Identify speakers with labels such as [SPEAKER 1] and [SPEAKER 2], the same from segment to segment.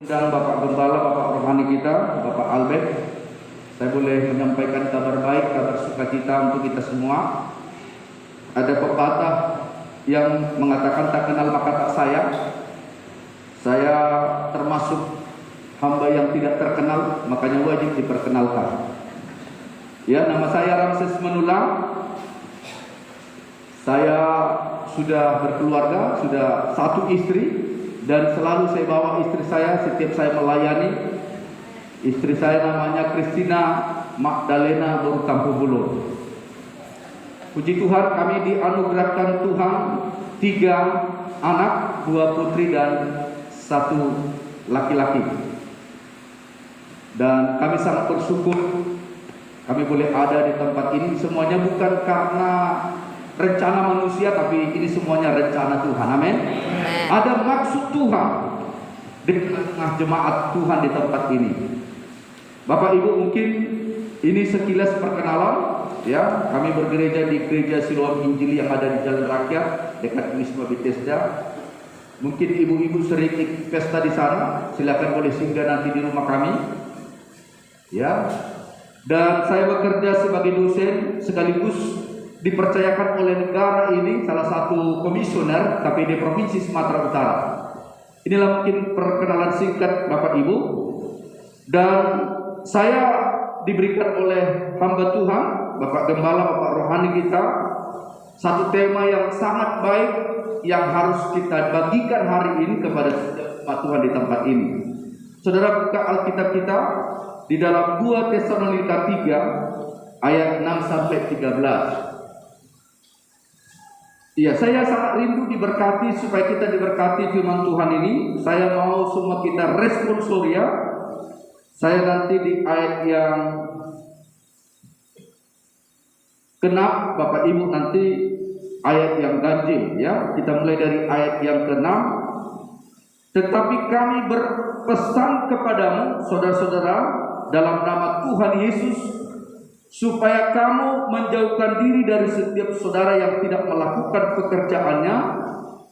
[SPEAKER 1] Dan Bapak Gembala, Bapak Rohani kita, Bapak Albert, saya boleh menyampaikan kabar baik, kabar sukacita untuk kita semua. Ada pepatah yang mengatakan tak kenal maka tak sayang. Saya termasuk hamba yang tidak terkenal, makanya wajib diperkenalkan. Ya, nama saya Ramses Menulang. Saya sudah berkeluarga, sudah satu istri. Dan selalu saya bawa istri saya setiap saya melayani. Istri saya namanya Christina Magdalena Borukampubulo. Puji Tuhan, kami dianugerahkan Tuhan 3 anak, 2 putri dan 1 laki-laki. Dan kami sangat bersyukur kami boleh ada di tempat ini. Semuanya bukan karena rencana manusia, tapi ini semuanya rencana Tuhan. Amin. Ada maksud Tuhan di tengah jemaat Tuhan di tempat ini. Bapak Ibu, mungkin ini sekilas perkenalan. Ya, kami bergereja di Gereja Siloam Injili yang ada di Jalan Rakyat dekat Wisma Bethesda. Mungkin ibu-ibu sering ikut pesta di sana. Silakan boleh singgah nanti di rumah kami. Ya. Dan saya bekerja sebagai dosen sekaligus dipercayakan oleh negara ini salah satu komisioner KPD Provinsi Sumatera Utara. Inilah mungkin perkenalan singkat Bapak Ibu. Dan saya diberikan oleh hamba Tuhan, Bapak Gembala, Bapak Rohani kita, satu tema yang sangat baik yang harus kita bagikan hari ini kepada setiap Tuhan di tempat ini. Saudara, buka Alkitab kita di dalam 2 Tesalonika 3 ayat 6 sampai 13. Iya, saya sangat rindu diberkati supaya kita diberkati firman Tuhan ini. Saya mau semua kita responsoria. Saya nanti di ayat yang ke-6, Bapak Ibu nanti ayat yang ganjil ya. Kita mulai dari ayat yang ke-6. Tetapi kami berpesan kepadamu, saudara-saudara, dalam nama Tuhan Yesus, supaya kamu menjauhkan diri dari setiap saudara yang tidak melakukan pekerjaannya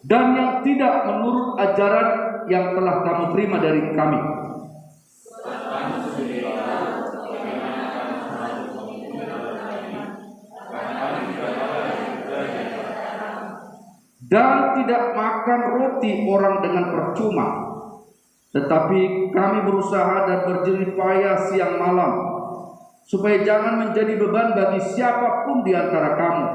[SPEAKER 1] dan yang tidak menurut ajaran yang telah kamu terima dari kami. Dan tidak makan roti orang dengan percuma, tetapi kami berusaha dan berjerih payah siang malam, supaya jangan menjadi beban bagi siapapun di antara kamu.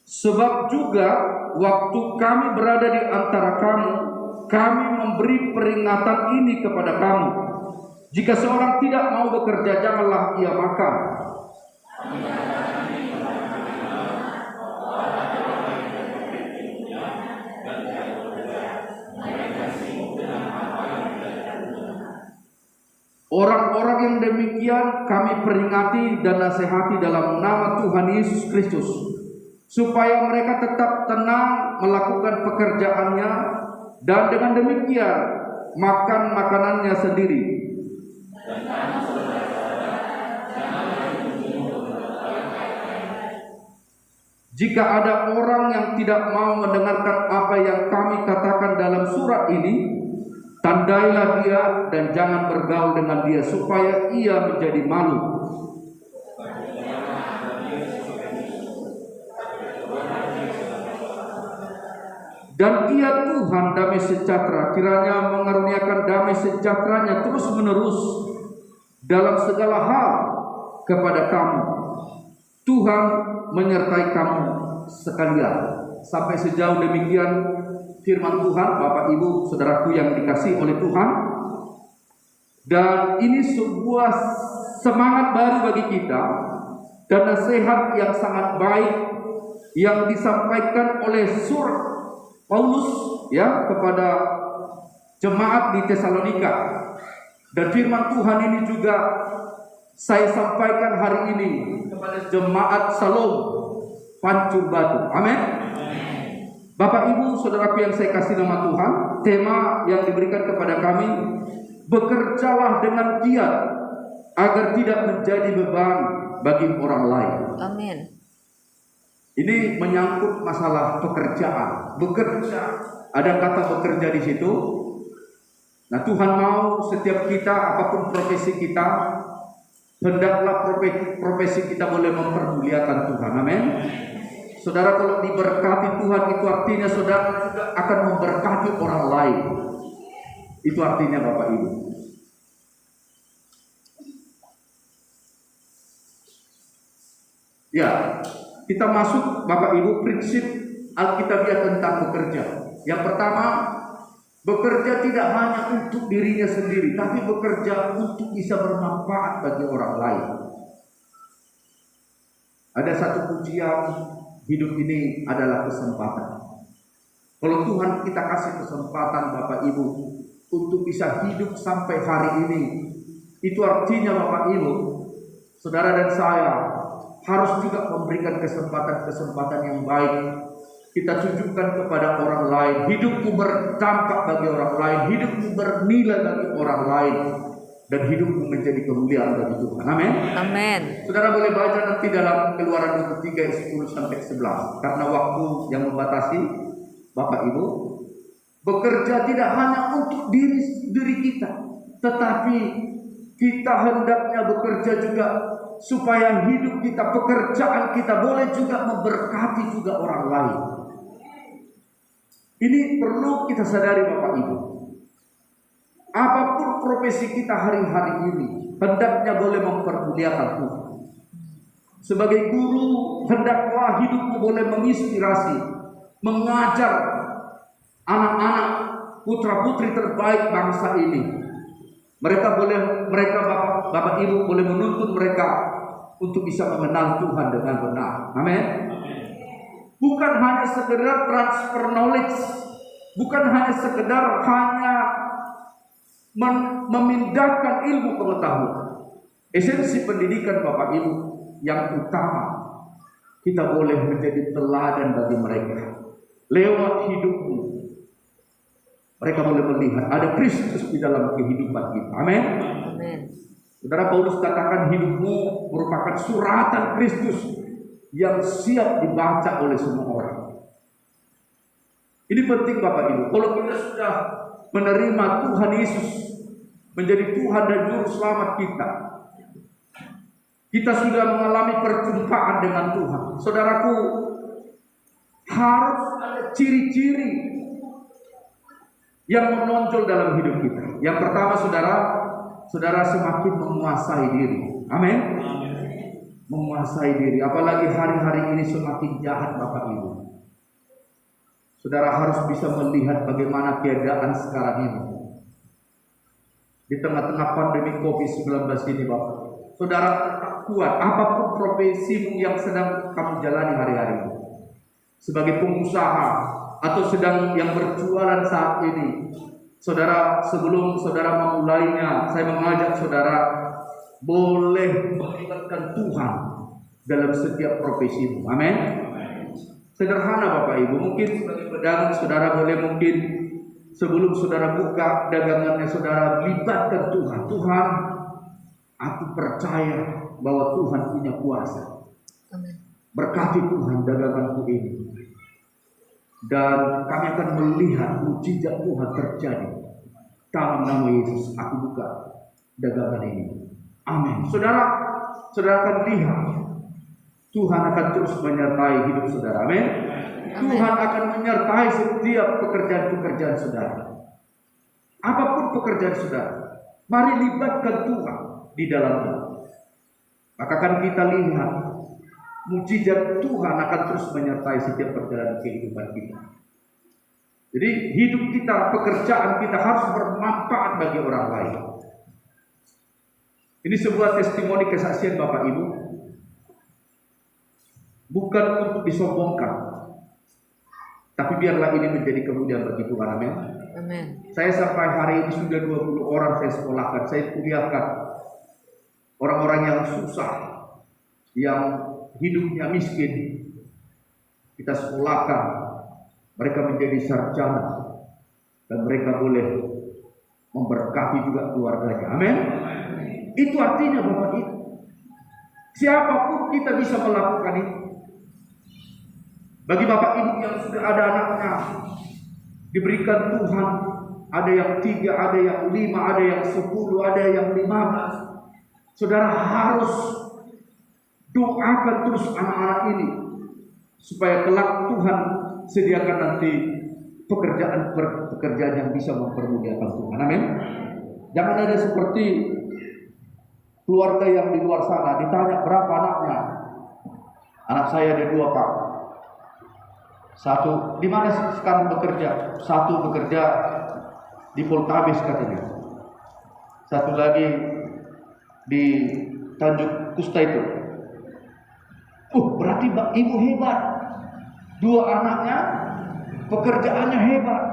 [SPEAKER 1] Sebab juga waktu kami berada di antara kamu, kami memberi peringatan ini kepada kamu. Jika seorang tidak mau bekerja, janganlah ia makan. Orang-orang yang demikian kami peringati dan nasihati dalam nama Tuhan Yesus Kristus, supaya mereka tetap tenang melakukan pekerjaannya dan dengan demikian makan makanannya sendiri. Jika ada orang yang tidak mau mendengarkan apa yang kami katakan dalam surat ini, tandailah dia dan jangan bergaul dengan dia supaya ia menjadi malu. Dan ia Tuhan damai sejahtera, kiranya mengaruniakan damai sejahteranya terus menerus dalam segala hal kepada kamu. Tuhan menyertai kamu sekalian. Sampai sejauh demikian firman Tuhan, Bapak Ibu saudaraku yang dikasihi oleh Tuhan. Dan ini sebuah semangat baru bagi kita dan nasihat yang sangat baik yang disampaikan oleh surat Paulus ya kepada jemaat di Tesalonika. Dan firman Tuhan ini juga saya sampaikan hari ini kepada jemaat Salom Pancur Batu. Amin. Bapak Ibu saudaraku yang saya kasih nama Tuhan, tema yang diberikan kepada kami, bekerjalah dengan giat agar tidak menjadi beban bagi orang lain.
[SPEAKER 2] Amin.
[SPEAKER 1] Ini menyangkut masalah pekerjaan. Bekerja, ada kata bekerja di situ. Nah, Tuhan mau setiap kita, apapun profesi kita, hendaklah profesi kita boleh mempermuliakan Tuhan. Amin. Saudara, kalau diberkati Tuhan, itu artinya saudara juga akan memberkati orang lain. Itu artinya Bapak Ibu. Ya, kita masuk Bapak Ibu prinsip Alkitabiah tentang bekerja. Yang pertama, bekerja tidak hanya untuk dirinya sendiri, tapi bekerja untuk bisa bermanfaat bagi orang lain. Ada satu pujian, hidup ini adalah kesempatan. Kalau Tuhan kita kasih kesempatan Bapak Ibu untuk bisa hidup sampai hari ini, itu artinya Bapak Ibu, saudara dan saya harus juga memberikan kesempatan-kesempatan yang baik. Kita tunjukkan kepada orang lain, hidupku berdampak bagi orang lain, hidupku bernilai bagi orang lain, dan hidupku menjadi kemuliaan bagi Tuhan. Amin.
[SPEAKER 2] Amin.
[SPEAKER 1] Saudara boleh baca nanti dalam Keluaran 23 ayat 10 sampai 11. Karena waktu yang membatasi, Bapak Ibu, bekerja tidak hanya untuk diri kita, tetapi kita hendaknya bekerja juga supaya hidup kita, pekerjaan kita boleh juga memberkati juga orang lain. Ini perlu kita sadari Bapak Ibu. Apapun profesi kita hari-hari ini, hendaknya boleh mempermuliakan Tuhan. Sebagai guru, hendaklah hidupmu boleh menginspirasi, mengajar anak-anak putra-putri terbaik bangsa ini. Mereka Bapak Ibu boleh menuntun mereka untuk bisa mengenal Tuhan dengan benar. Amin. Bukan hanya sekedar transfer knowledge, bukan hanya sekedar memindahkan ilmu pengetahuan. Esensi pendidikan Bapak Ibu yang utama, kita boleh menjadi teladan bagi mereka. Lewat hidupmu, mereka boleh melihat ada Kristus di dalam kehidupan kita. Amin.
[SPEAKER 2] Amin.
[SPEAKER 1] Saudara, Paulus katakan hidupmu merupakan suratan Kristus yang siap dibaca oleh semua orang. Ini penting Bapak Ibu. Kalau kita sudah menerima Tuhan Yesus menjadi Tuhan dan Juru Selamat kita, kita sudah mengalami perjumpaan dengan Tuhan. Saudaraku, harus ada ciri-ciri yang menonjol dalam hidup kita. Yang pertama, saudara semakin menguasai diri. Amin. Menguasai diri. Apalagi hari-hari ini semakin jahat Bapak Ibu. Saudara harus bisa melihat bagaimana keadaan sekarang ini. Di tengah-tengah pandemi COVID-19 ini Bapak, saudara tetap kuat apapun profesimu yang sedang kamu jalani hari-hari ini. Sebagai pengusaha atau sedang yang berjualan saat ini, saudara, sebelum saudara memulainya, saya mengajak saudara boleh melibatkan Tuhan dalam setiap profesimu. Amin. Sederhana Bapak Ibu, mungkin sebagai pedagang saudara boleh mungkin sebelum saudara buka dagangannya saudara libatkan Tuhan. Tuhan, aku percaya bahwa Tuhan punya kuasa.
[SPEAKER 2] Amin.
[SPEAKER 1] Berkati Tuhan daganganku ini. Dan kami akan melihat mujizat Tuhan terjadi. Dalam nama Yesus aku buka dagangan ini. Amin. Saudara akan lihat Tuhan akan terus menyertai hidup saudara. Amin. Tuhan akan menyertai setiap pekerjaan-pekerjaan saudara. Apapun pekerjaan saudara, mari libatkan Tuhan di dalamnya. Maka akan kita lihat mujizat Tuhan akan terus menyertai setiap perjalanan kehidupan kita. Jadi hidup kita, pekerjaan kita harus bermanfaat bagi orang lain. Ini sebuah testimoni kesaksian Bapak Ibu. Bukan untuk disombongkan, tapi biarlah ini menjadi kemuliaan bagi Tuhan. Amin.
[SPEAKER 2] Amin.
[SPEAKER 1] Saya sampai hari ini sudah 20 orang saya sekolahkan, saya kuliahkan. Orang-orang yang susah, yang hidupnya miskin, kita sekolahkan. Mereka menjadi sarjana dan mereka boleh memberkati juga keluarganya. Amin. Itu artinya Bapak Ibu, Siapapun kita bisa melakukan itu. Bagi bapak ibu yang sudah ada anaknya, diberikan Tuhan, ada yang 3, ada yang 5, ada yang 10, ada yang 15. Saudara harus doakan terus anak-anak ini, supaya kelak Tuhan sediakan nanti pekerjaan yang bisa mempermuliakan Tuhan. Amin. Jangan ada seperti keluarga yang di luar sana ditanya berapa anaknya. Anak saya ada 2, Pak. 1 di mana sekarang bekerja? 1 bekerja di Poltabes katanya. 1 lagi di Tanjung Kusta itu. Berarti ibu hebat. 2 anaknya pekerjaannya hebat.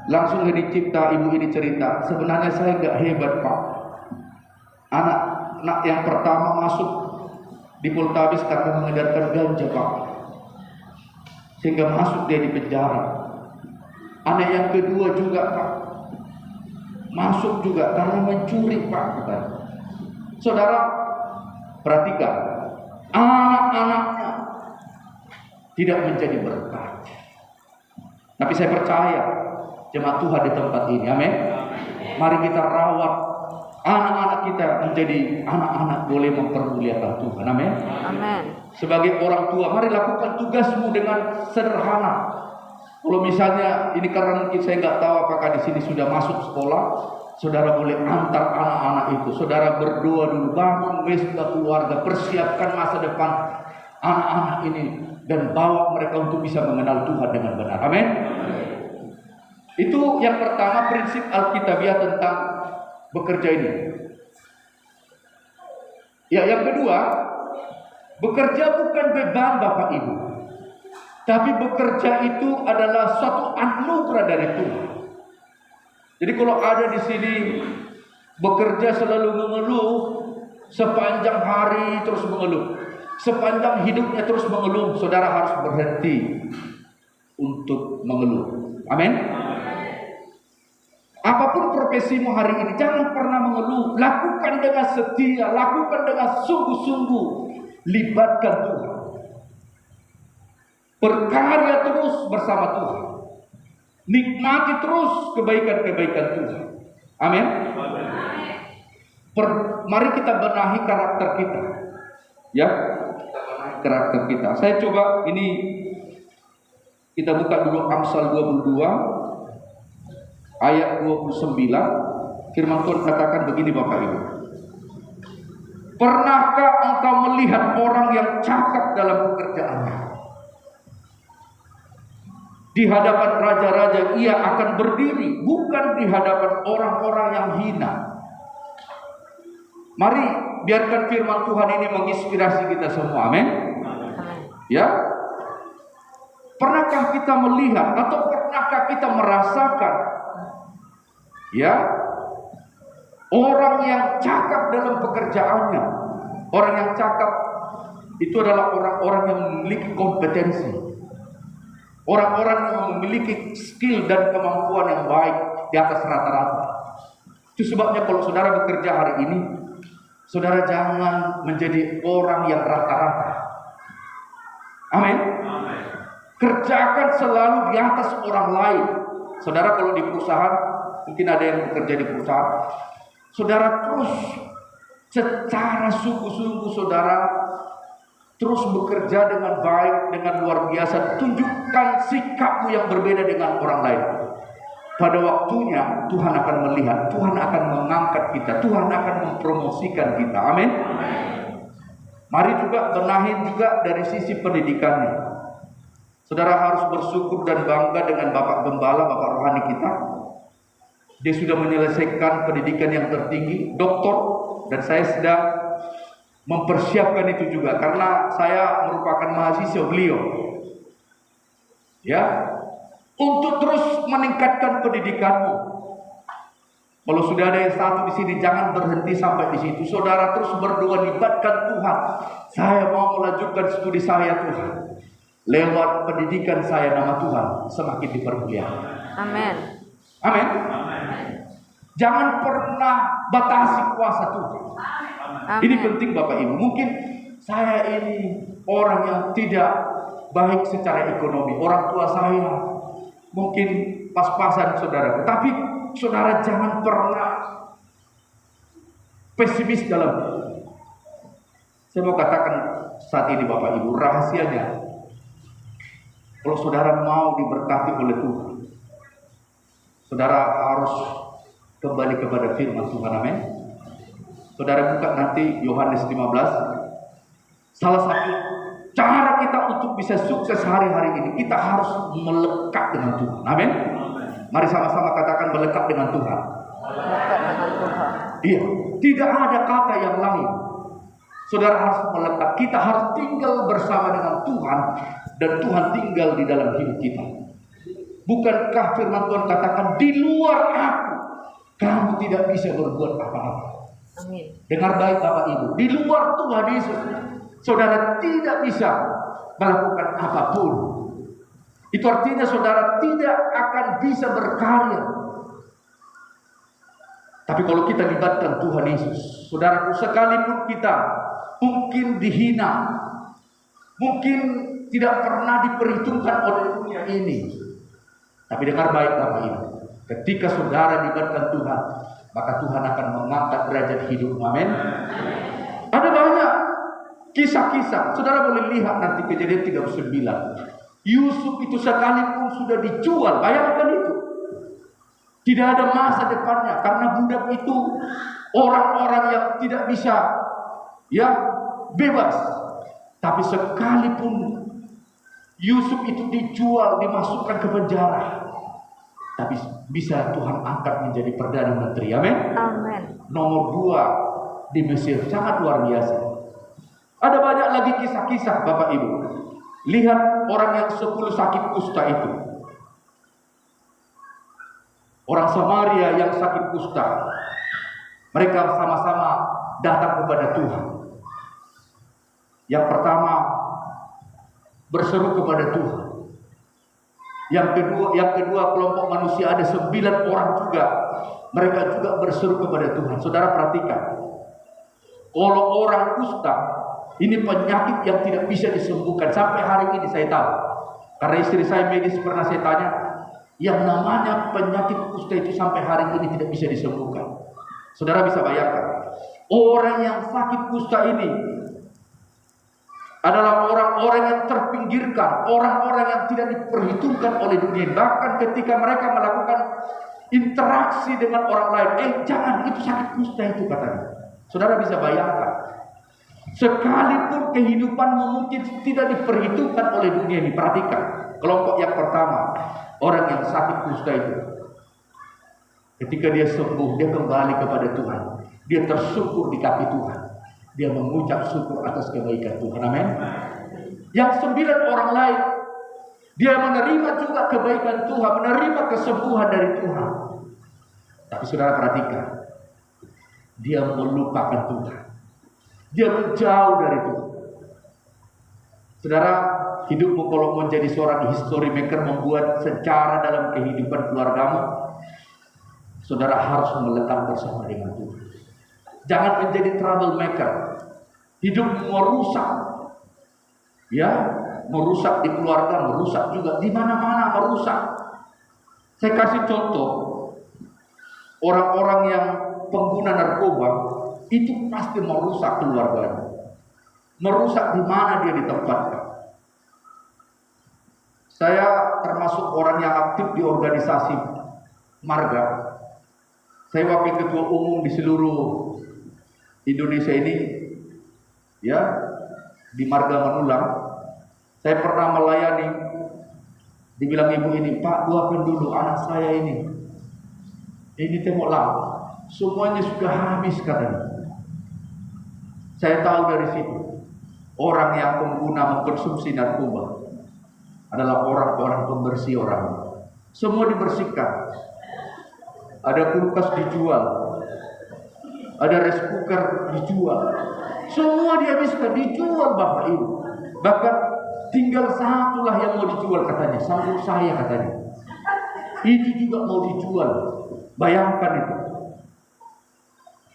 [SPEAKER 1] Langsung ini cipta, ibu ini cerita, sebenarnya saya nggak hebat, Pak. Anak yang pertama masuk di Poltabes karena mengedarkan ganja, Pak, sehingga masuk dia di penjara. Anak yang kedua juga, Pak, masuk juga karena mencuri, Pak. Saudara, perhatikan, anak-anaknya tidak menjadi berkat. Tapi saya percaya jemaat Tuhan di tempat ini, amin. Mari kita rawat anak-anak kita menjadi anak-anak boleh mempermuliakan Tuhan, amin.
[SPEAKER 2] Amin.
[SPEAKER 1] Sebagai orang tua, mari lakukan tugasmu dengan sederhana. Kalau misalnya ini karena mungkin saya nggak tahu apakah di sini sudah masuk sekolah, saudara boleh antar anak-anak itu. Saudara berdoa dulu, bangun mesbah keluarga, persiapkan masa depan anak-anak ini dan bawa mereka untuk bisa mengenal Tuhan dengan benar. Amin. Itu yang pertama, prinsip Alkitabiah tentang bekerja ini. Ya, yang kedua, bekerja bukan beban Bapak Ibu, tapi bekerja itu adalah suatu anugerah dari Tuhan. Jadi kalau ada di sini bekerja selalu mengeluh, sepanjang hari terus mengeluh, sepanjang hidupnya terus mengeluh, saudara harus berhenti untuk mengeluh. Amin. Apapun profesimu hari ini, jangan pernah mengeluh. Lakukan dengan setia, lakukan dengan sungguh-sungguh. Libatkan Tuhan. Berkarya terus bersama Tuhan. Nikmati terus kebaikan-kebaikan Tuhan. Amin. Mari kita benahi karakter kita. Ya, karakter kita. Saya coba ini, kita buka dulu Amsal 22 ayat 29. Firman Tuhan katakan begini, Bapak Ibu. Pernahkah engkau melihat orang yang cakap dalam pekerjaannya? Di hadapan raja-raja ia akan berdiri, bukan di hadapan orang-orang yang hina. Mari biarkan firman Tuhan ini menginspirasi kita semua. Amin. Ya. Pernahkah kita melihat atau pernahkah kita merasakan, ya, orang yang cakap dalam pekerjaannya? Orang yang cakap itu adalah orang-orang yang memiliki kompetensi, orang-orang yang memiliki skill dan kemampuan yang baik di atas rata-rata. Itu sebabnya kalau saudara bekerja hari ini, saudara jangan menjadi orang yang rata-rata. Amin. Kerjakan selalu di atas orang lain. Saudara kalau di perusahaan, mungkin ada yang bekerja di perusahaan, saudara terus secara sungguh-sungguh saudara terus bekerja dengan baik, dengan luar biasa. Tunjukkan sikapmu yang berbeda dengan orang lain. Pada waktunya Tuhan akan melihat, Tuhan akan mengangkat kita, Tuhan akan mempromosikan kita. Amin. Mari juga benahi juga dari sisi pendidikannya. Saudara harus bersyukur dan bangga dengan Bapak Gembala, Bapak rohani kita. Dia sudah menyelesaikan pendidikan yang tertinggi, doktor, dan saya sedang mempersiapkan itu juga karena saya merupakan mahasiswa beliau. Ya, untuk terus meningkatkan pendidikanmu. Kalau sudah ada yang satu di sini, jangan berhenti sampai di situ. Saudara terus berdoa, libatkan Tuhan. Saya mau melanjutkan studi saya, Tuhan. Lewat pendidikan saya, nama Tuhan semakin dipermuliakan.
[SPEAKER 2] Amin.
[SPEAKER 1] Amin. Jangan pernah batasi kuasa Tuhan.
[SPEAKER 2] Amin.
[SPEAKER 1] Ini penting Bapak Ibu. Mungkin saya ini orang yang tidak baik secara ekonomi, orang tua saya mungkin pas-pasan saudara. Tapi saudara jangan pernah pesimis dalam hidup. Saya mau katakan saat ini Bapak Ibu, rahasianya kalau saudara mau diberkati oleh Tuhan, saudara harus kembali kepada firman Tuhan. Amin. Saudara buka nanti Yohanes 15. Salah satu cara kita untuk bisa sukses hari-hari ini, kita harus melekat dengan Tuhan. Amin. Mari sama-sama katakan melekat dengan Tuhan.
[SPEAKER 2] Melekat dengan Tuhan.
[SPEAKER 1] Iya, tidak ada kata yang lain. Saudara harus melekat. Kita harus tinggal bersama dengan Tuhan dan Tuhan tinggal di dalam hidup kita. Bukankah firman Tuhan katakan di luar aku kamu tidak bisa berbuat apa-apa.
[SPEAKER 2] Amin.
[SPEAKER 1] Dengar baik Bapak Ibu, di luar Tuhan Yesus saudara tidak bisa melakukan apapun. Itu artinya saudara tidak akan bisa berkarya. Tapi kalau kita libatkan Tuhan Yesus, saudaraku, sekalipun kita mungkin dihina, mungkin tidak pernah diperhitungkan oleh dunia ini, tapi dengar baik Bapak Ibu, ketika saudara libatkan Tuhan, maka Tuhan akan mengangkat derajat hidup. Amin. Ada banyak kisah-kisah, saudara boleh lihat nanti Kejadian 39. Yusuf itu sekalipun sudah dijual, bayangkan itu, tidak ada masa depannya karena budak itu orang-orang yang tidak bisa bebas. Tapi sekalipun Yusuf itu dijual, dimasukkan ke penjara, tapi bisa Tuhan angkat menjadi perdana menteri. Amin.
[SPEAKER 2] Amin.
[SPEAKER 1] Nomor 2 di Mesir, sangat luar biasa. Ada banyak lagi kisah-kisah Bapak Ibu. Lihat orang yang 10 sakit kusta itu. Orang Samaria yang sakit kusta, mereka sama-sama datang kepada Tuhan. Yang pertama berseru kepada Tuhan. Yang kedua kelompok manusia ada 9 orang juga. Mereka juga berseru kepada Tuhan. Saudara perhatikan. Kalau orang kusta, ini penyakit yang tidak bisa disembuhkan. Sampai hari ini saya tahu. Karena istri saya medis, pernah saya tanya, yang namanya penyakit kusta itu sampai hari ini tidak bisa disembuhkan. Saudara bisa bayangkan, orang yang sakit kusta ini adalah orang-orang yang terpinggirkan, orang-orang yang tidak diperhitungkan oleh dunia. Bahkan ketika mereka melakukan interaksi dengan orang lain, jangan, itu sakit kusta itu katanya. Saudara bisa bayangkan, sekalipun kehidupanmu mungkin tidak diperhitungkan oleh dunia ini. Perhatikan, kelompok yang pertama, orang yang sakit kusta itu, ketika dia sembuh, dia kembali kepada Tuhan. Dia tersungkur di kaki Tuhan. Dia mengucap syukur atas kebaikan Tuhan. Amin. Yang 9 orang lain, dia menerima juga kebaikan Tuhan, menerima kesembuhan dari Tuhan. Tapi saudara perhatikan, dia melupakan Tuhan. Dia menjauh dari Tuhan. Saudara, hidupmu kalau menjadi seorang history maker, membuat sejarah dalam kehidupan keluargamu, saudara harus melekat bersama dengan Tuhan. Jangan menjadi troublemaker. Hidupmu merusak, merusak di keluarga, merusak juga di mana-mana, merusak. Saya kasih contoh, orang-orang yang pengguna narkoba itu pasti merusak keluarganya, merusak di mana dia ditempatkan. Saya termasuk orang yang aktif di organisasi marga. Saya wakil ketua umum di seluruh Indonesia ini, di Marga Manulang. Saya pernah melayani, dibilang ibu ini, Pak, doakan dulu anak saya ini tengoklah, semuanya sudah habis katanya. Saya tahu dari situ, orang yang pengguna mengkonsumsi narkoba adalah orang-orang pembersih orang. Semua dibersihkan. Ada kulkas dijual, ada rice cooker dijual, semua dihabiskan, dijual Bapak Ibu. Bahkan tinggal satulah yang mau dijual katanya, sambung saya katanya. Itu juga mau dijual. Bayangkan itu.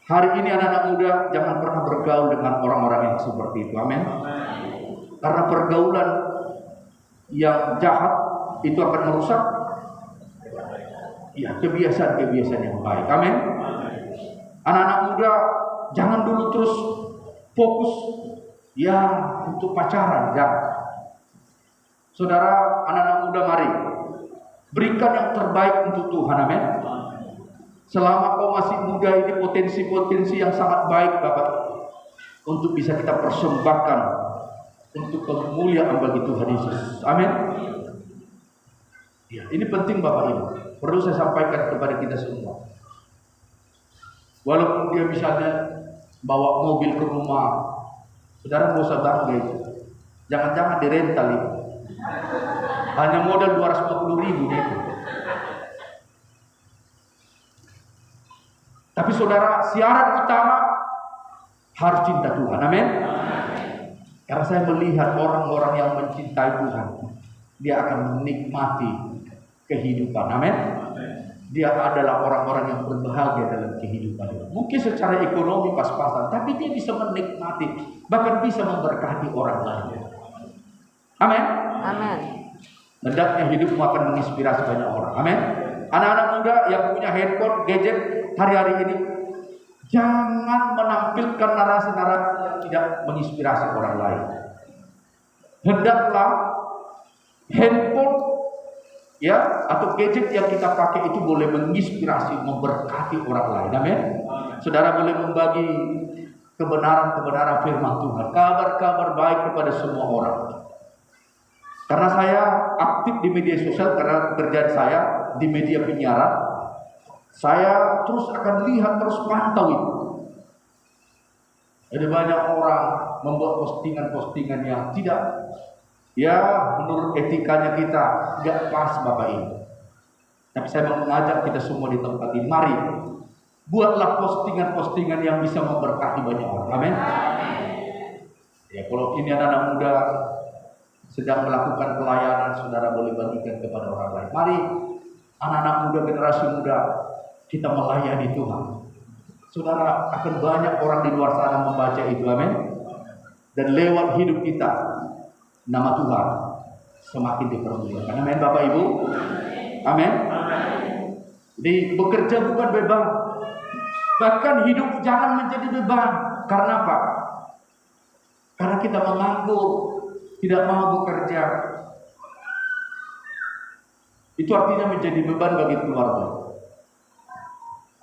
[SPEAKER 1] Hari ini anak-anak muda jangan pernah bergaul dengan orang-orang yang seperti itu. Amin. Karena pergaulan yang jahat itu akan merusak ya kebiasaan-kebiasaan yang baik. Amin. Anak-anak muda jangan dulu terus fokus ya untuk pacaran, jangan. Saudara, anak-anak muda, mari berikan yang terbaik untuk Tuhan. Amin. Selama kau masih muda, ini potensi-potensi yang sangat baik Bapak untuk bisa kita persembahkan untuk kemuliaan bagi Tuhan Yesus. Amin. Ya, ini penting Bapak Ibu. Perlu saya sampaikan kepada kita semua. Walaupun dia misalnya bawa mobil ke rumah, saudara nggak usah bangga itu. Jangan-jangan dirental itu. Hanya modal 250.000 itu. Tapi saudara, syarat utama harus cinta Tuhan. Amin. Karena saya melihat orang-orang yang mencintai Tuhan, dia akan menikmati kehidupan. Amin. Dia adalah orang-orang yang berbahagia dalam kehidupan. Mungkin secara ekonomi pas-pasan, tapi dia bisa menikmati, bahkan bisa memberkati orang lain. Amin.
[SPEAKER 2] Amin.
[SPEAKER 1] Hendaknya hidupmu akan menginspirasi banyak orang. Amin. Anak-anak muda yang punya handphone, gadget hari-hari ini, jangan menampilkan narasi-narasi yang tidak menginspirasi orang lain. Hendaklah handphone ya atau gadget yang kita pakai itu boleh menginspirasi, memberkati orang lain. Amin. Saudara boleh membagi kebenaran-kebenaran firman Tuhan, kabar-kabar baik kepada semua orang. Karena saya aktif di media sosial, karena pekerjaan saya di media penyiaran, saya terus akan lihat, terus pantau itu. Ada banyak orang membuat postingan-postingan yang tidak, ya menurut etikanya kita tidak pas Bapak Ibu. Tapi saya mau mengajak kita semua di tempat ini, mari buatlah postingan-postingan yang bisa memberkati banyak orang. Amin. Ya, kalau ini anak-anak muda sedang melakukan pelayanan, saudara boleh bagikan kepada orang lain. Mari anak-anak muda, generasi muda, kita melayani Tuhan. Saudara, akan banyak orang di luar sana membaca itu. Amin. Dan lewat hidup kita, nama Tuhan semakin dipermuliakan. Amin Bapak Ibu. Amin. Jadi bekerja bukan beban, bahkan hidup jangan menjadi beban. Karena apa? Karena kita menganggur, tidak mau bekerja, itu artinya menjadi beban bagi keluarga.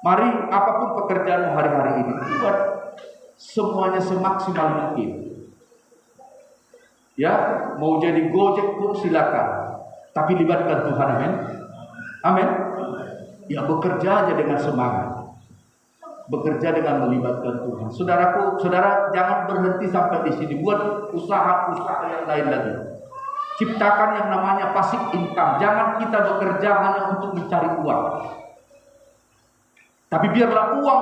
[SPEAKER 1] Mari apapun pekerjaanmu hari-hari ini, buat semuanya semaksimal mungkin. Ya, mau jadi Gojek pun silakan, tapi libatkan Tuhan. Amin. Amin. Ya, bekerja aja dengan semangat, bekerja dengan melibatkan Tuhan. Saudaraku, saudara jangan berhenti sampai di sini. Buat usaha-usaha yang lain lagi. Ciptakan yang namanya passive income. Jangan kita bekerja hanya untuk mencari uang, tapi biarlah uang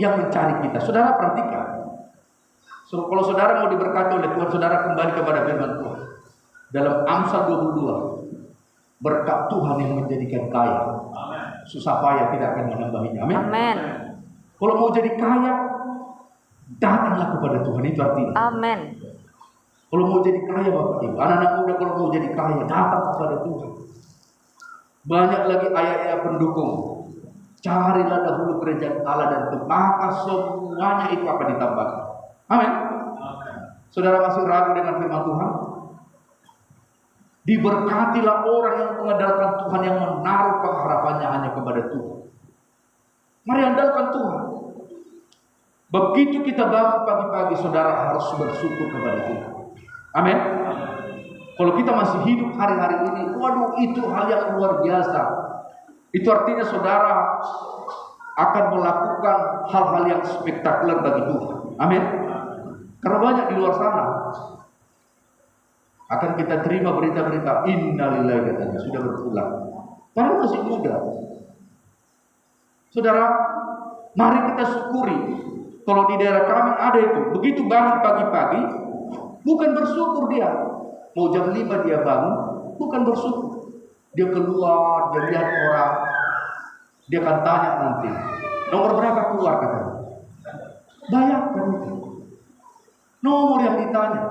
[SPEAKER 1] yang mencari kita. Saudara perhatikan. Kalau saudara mau diberkati oleh Tuhan, saudara kembali kepada firman Tuhan. Dalam Amsal 22, berkat Tuhan yang menjadikan kaya, susah payah tidak akan menambahinya. Amin.
[SPEAKER 2] Amin.
[SPEAKER 1] Kalau mau jadi kaya, datanglah kepada Tuhan, itu artinya.
[SPEAKER 2] Amin.
[SPEAKER 1] Kalau mau jadi kaya Bapak Ibu, anak-anak muda kalau mau jadi kaya, datang kepada Tuhan. Banyak lagi ayat-ayat pendukung. Carilah dahulu kerajaan Allah dan maka semuanya itu akan ditambahkan. Amin. Saudara masih ragu dengan firman Tuhan? Diberkatilah orang yang mengandalkan Tuhan, yang menaruh pengharapannya hanya kepada Tuhan. Mari andalkan Tuhan. Begitu kita bangun pagi-pagi, saudara harus bersyukur kepada Tuhan. Amin. Kalau kita masih hidup hari-hari ini, waduh, itu hal yang luar biasa. Itu artinya saudara akan melakukan hal-hal yang spektakuler bagi Tuhan. Amin. Karena banyak di luar sana akan kita terima berita-berita innalillahi katanya sudah berpulang. Padahal masih muda. Saudara, mari kita syukuri. Kalau di daerah kami ada itu, begitu bangun pagi-pagi, bukan bersyukur dia. Mau jam 5 dia bangun, bukan bersyukur. Dia keluar, dia lihat orang, dia akan tanya nanti, nomor berapa keluar katanya. Bayangkan itu. Nomor yang ditanya.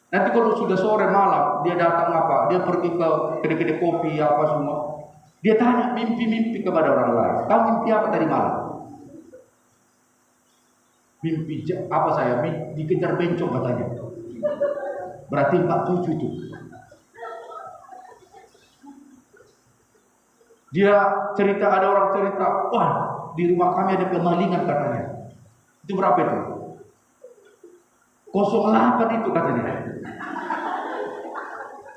[SPEAKER 1] Nanti kalau sudah sore malam, dia datang apa? Dia pergi ke kedai-kedai kopi apa semua. Dia tanya mimpi-mimpi kepada orang lain. Tahu mimpi apa tadi malam? Mimpi apa saya? Dikejar bencong katanya. Berarti 47 itu. Dia cerita, ada orang cerita, wah di rumah kami ada kemalingan katanya. Itu berapa itu? 08 itu katanya.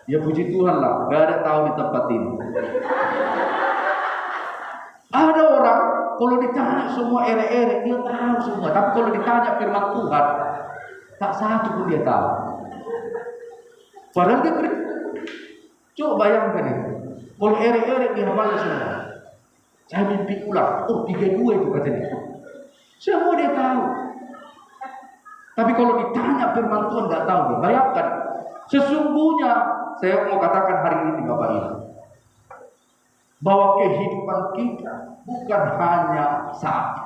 [SPEAKER 1] Ya puji Tuhan lah, gak ada tahu di tempat ini. Ada orang kalau ditanya semua ere-ere dia tahu semua, tapi kalau ditanya firman Tuhan tak satu pun dia tahu. Padahal dia coba bayangkan itu. Kalau ere-ere dia hafal semua. Saya mimpi ulang, 32 itu katanya. Semua dia tahu. Tapi kalau ditanya firman Tuhan nggak tahu. Bayangkan, sesungguhnya saya mau katakan hari ini Bapak Ibu, bahwa kehidupan kita bukan hanya saat,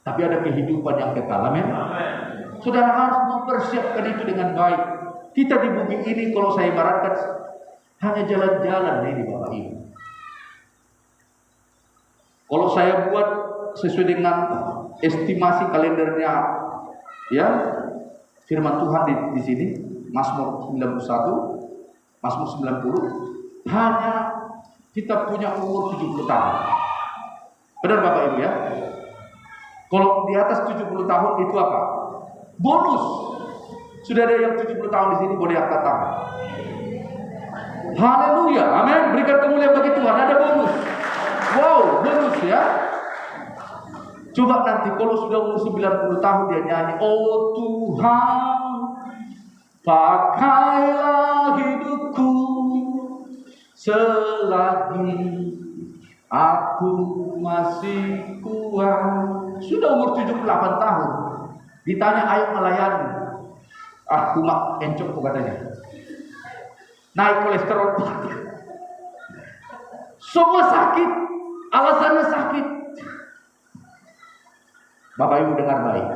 [SPEAKER 1] tapi ada kehidupan yang kekal. Amin. Saudara harus mempersiapkan itu dengan baik. Kita di bumi ini kalau saya ibaratkan hanya jalan-jalan ini Bapak Ibu. Kalau saya buat sesuai dengan estimasi kalendernya, ya firman Tuhan di sini Mazmur 91, Mazmur 90, hanya kita punya umur 70 tahun. Benar Bapak Ibu ya? Kalau di atas 70 tahun itu apa? Bonus. Sudah ada yang 70 tahun di sini, boleh angkat tangan. Haleluya, amin. Berikan kemuliaan bagi Tuhan. Ada bonus. Wow, bonus ya. Coba nanti kalau sudah umur 90 tahun dia nyanyi, oh Tuhan, pakailah hidupku selagi aku masih kuat. Sudah umur 78 tahun. Ditanya ayo melayani. Ah, kumak encok katanya. Naik kolesterol. Semua sakit. Alasannya sakit. Bapak Ibu dengar baik.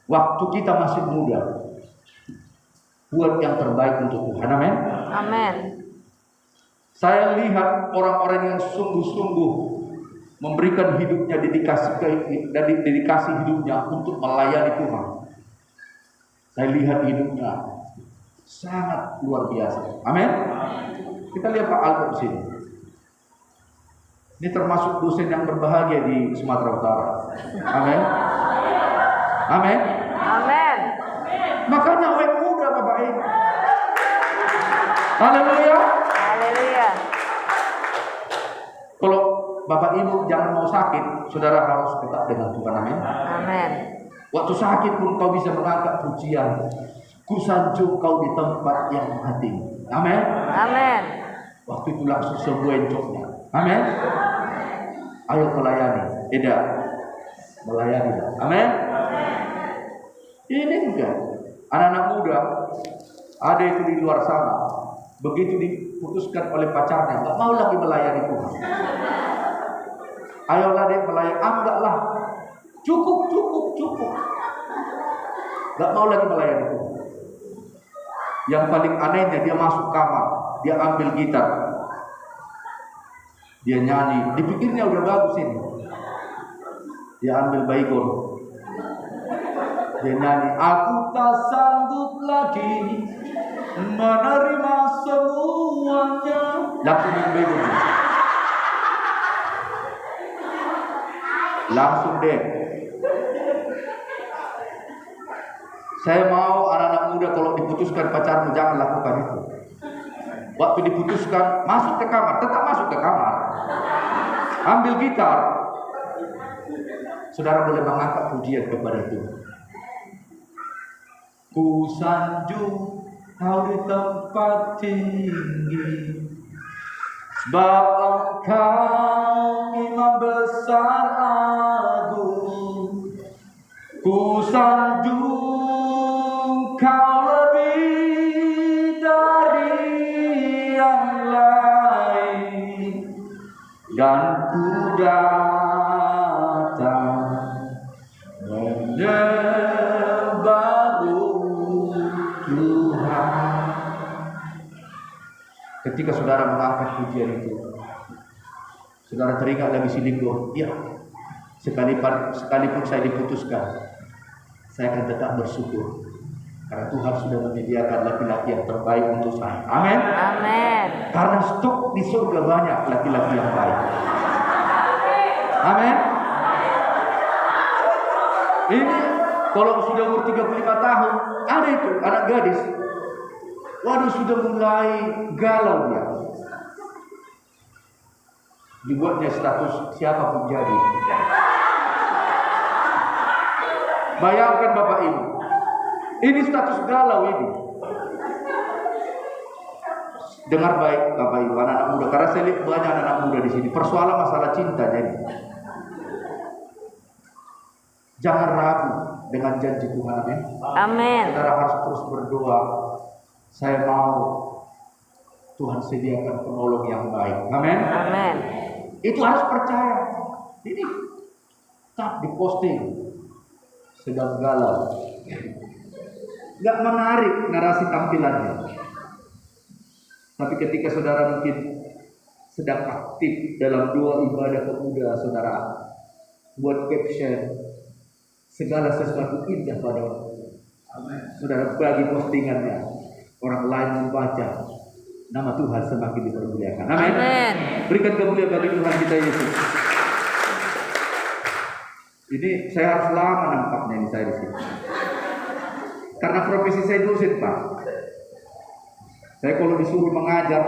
[SPEAKER 1] Waktu kita masih muda, buat yang terbaik untuk Tuhan. Amin.
[SPEAKER 2] Amin.
[SPEAKER 1] Saya lihat orang-orang yang sungguh-sungguh memberikan hidupnya, dedikasi hidupnya untuk melayani Tuhan. Saya lihat hidupnya sangat luar biasa. Amin. Kita lihat Pak Albert di sini. Ini termasuk dosen yang berbahagia di Sumatera Utara. Amin. Amin.
[SPEAKER 2] Amin.
[SPEAKER 1] Makanya awet muda Bapak Ibu. Haleluya.
[SPEAKER 2] Haleluya.
[SPEAKER 1] Kalau Bapak Ibu jangan mau sakit, saudara harus tetap dengan Tuhan. Amin.
[SPEAKER 2] Amin.
[SPEAKER 1] Waktu sakit pun kau bisa mengangkat pujian. Ku sanjung kau di tempat yang hati. Amin.
[SPEAKER 2] Amin.
[SPEAKER 1] Waktu itu langsung sembuh encoknya. Amin. Ayo melayani. Tidak. Melayani. Amin. Ini enggak. Anak-anak muda ada itu di luar sana. Begitu diputuskan oleh pacarnya, nggak mau lagi melayani Tuhan. Ayolah dia melayani. Enggaklah. Cukup. Nggak mau lagi melayani Tuhan. Yang paling anehnya dia masuk kamar, dia ambil gitar, dia nyanyi, dipikirnya udah bagus ini. Dia ambil baygon, dia nyanyi, aku tak sanggup lagi menerima semuanya. Langsung main baygon, langsung deh. Saya mau anak-anak muda kalau diputuskan pacarmu jangan lakukan itu. Waktu diputuskan masuk ke kamar, tetap masuk ke kamar. Ambil gitar. Saudara boleh mengangkat pujian kepada Tuhan. Ku sanjung kau di tempat tinggi, sebab Engkau Imam besar agung. Ku sanjung kau lebih dari yang lain, dan ku datang Tuhan. Ketika saudara mengangkat pujian itu, saudara teringat lagi si Linggo. Ya, sekalipun saya diputuskan, saya akan tetap bersyukur. Karena Tuhan sudah menyediakan laki-laki yang terbaik untuk saya. Amin.
[SPEAKER 2] Amin.
[SPEAKER 1] Karena stok di surga banyak laki-laki yang baik. Amin. Ini kalau sudah umur 35 tahun, ada itu anak gadis. Waduh, sudah mulai galau dia. Dibuatnya status siapapun jadi. Bayangkan Bapak Ibu, ini status galau ini. Dengar baik Bapak Ibu, anak-anak muda, karena saya lihat banyak anak muda di sini. Persoalan masalah cinta jadi. Jangan ragu dengan janji Tuhan. Amin.
[SPEAKER 2] Amin.
[SPEAKER 1] Saudara harus terus berdoa. Saya mau Tuhan sediakan penolong yang baik. Amin.
[SPEAKER 2] Amin.
[SPEAKER 1] Itu harus percaya. Ini tak diposting sedang galau. Gak menarik narasi tampilannya. Tapi ketika saudara mungkin sedang aktif dalam doa ibadah pemuda saudara, buat caption segala sesuatu indah pada saudara, bagi postingannya, orang lain membaca, nama Tuhan semakin dipermuliakan. Amin. Berikan kemuliaan bagi Tuhan kita Yesus. Ini saya harus lama nampaknya ini saya di sini. Karena profesi saya dosen, Pak. Saya kalau disuruh mengajar,